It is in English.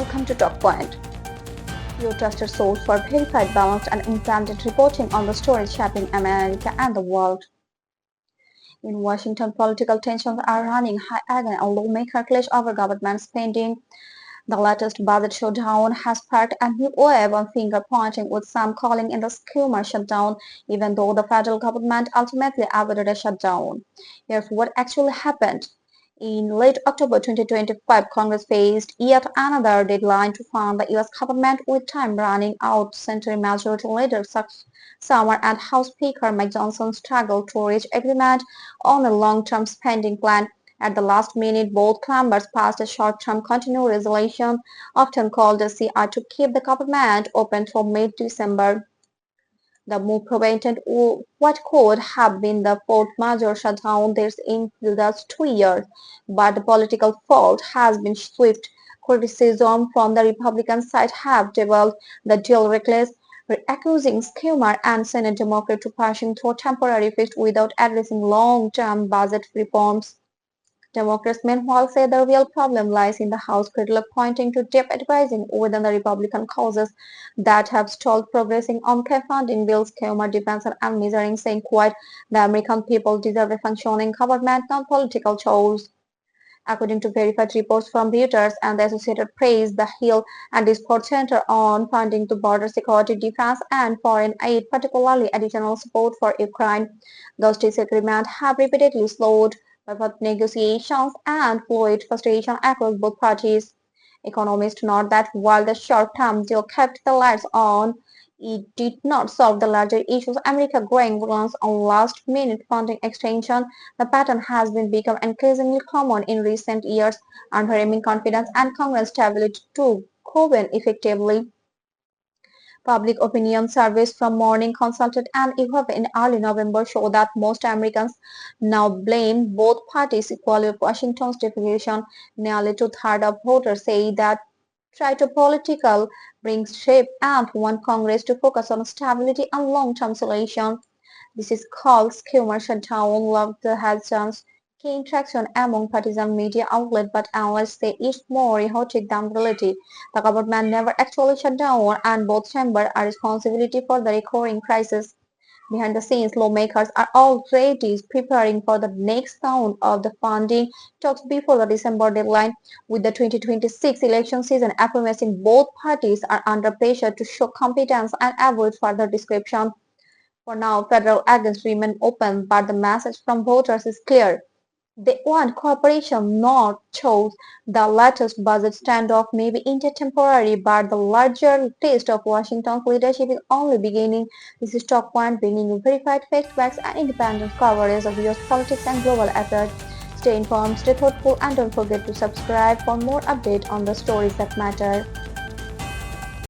Welcome to Talkpoint, your trusted source for verified, balanced, and independent reporting on the stories shaping America and the world. In Washington, political tensions are running high again. A lawmaker clash over government spending. The latest budget showdown has sparked a new wave of finger-pointing, with some calling in the Schumer shutdown, even though the federal government ultimately avoided a shutdown. Here's what actually happened. In late October 2025, Congress faced yet another deadline to fund the U.S. government, with time running out. Senate Majority Leader Summer and House Speaker Mike Johnson struggled to reach agreement on a long-term spending plan. At the last minute, both chambers passed a short-term continuing resolution, often called a CR, to keep the government open till mid-December. The move prevented what could have been the fourth major shutdown this in the last 2 years, but the political fault has been swift. Criticism from the Republican side have developed the deal reckless, accusing Schumer and Senate Democrats of pushing through temporary fix without addressing long-term budget reforms. Democrats meanwhile say the real problem lies in the House, critics pointing to deep advising within the Republican causes that have stalled progressing on key funding bills, Schumer defense and measuring, saying quite the American people deserve a functioning government, not political chores. According to verified reports from Reuters and the Associated Press, the Hill and Discord Center on funding to border security, defense, and foreign aid, particularly additional support for Ukraine. Those disagreements have repeatedly slowed both negotiations and fluid frustration across both parties. Economists note that while the short-term deal kept the lights on, it did not solve the larger issues. America growing reliance on last-minute funding extension. The pattern has been become increasingly common in recent years, undermining confidence and Congress stability to govern effectively. Public opinion surveys from Morning Consult and IHOP in early November show that most Americans now blame both parties equally for Washington's defection. Nearly two-thirds of voters say that try to political brings shape and want Congress to focus on stability and long-term solutions. This is called Schumer shutdown. Love the has gained traction among partisan media outlets, but analysts say it's more chaotic than reality. The government never actually shut down, and both chambers are responsible for the recurring crisis. Behind the scenes, lawmakers are already preparing for the next round of the funding talks before the December deadline. With the 2026 election season approaching, both parties are under pressure to show competence and avoid further description. For now, federal agents remain open, but the message from voters is clear. They want cooperation, not choice. The latest budget standoff may be intertemporary, but the larger test of Washington's leadership is only beginning. This is Talkpoint, bringing you verified facts and independent coverage of US politics and global affairs. Stay informed, stay thoughtful, and don't forget to subscribe for more updates on the stories that matter.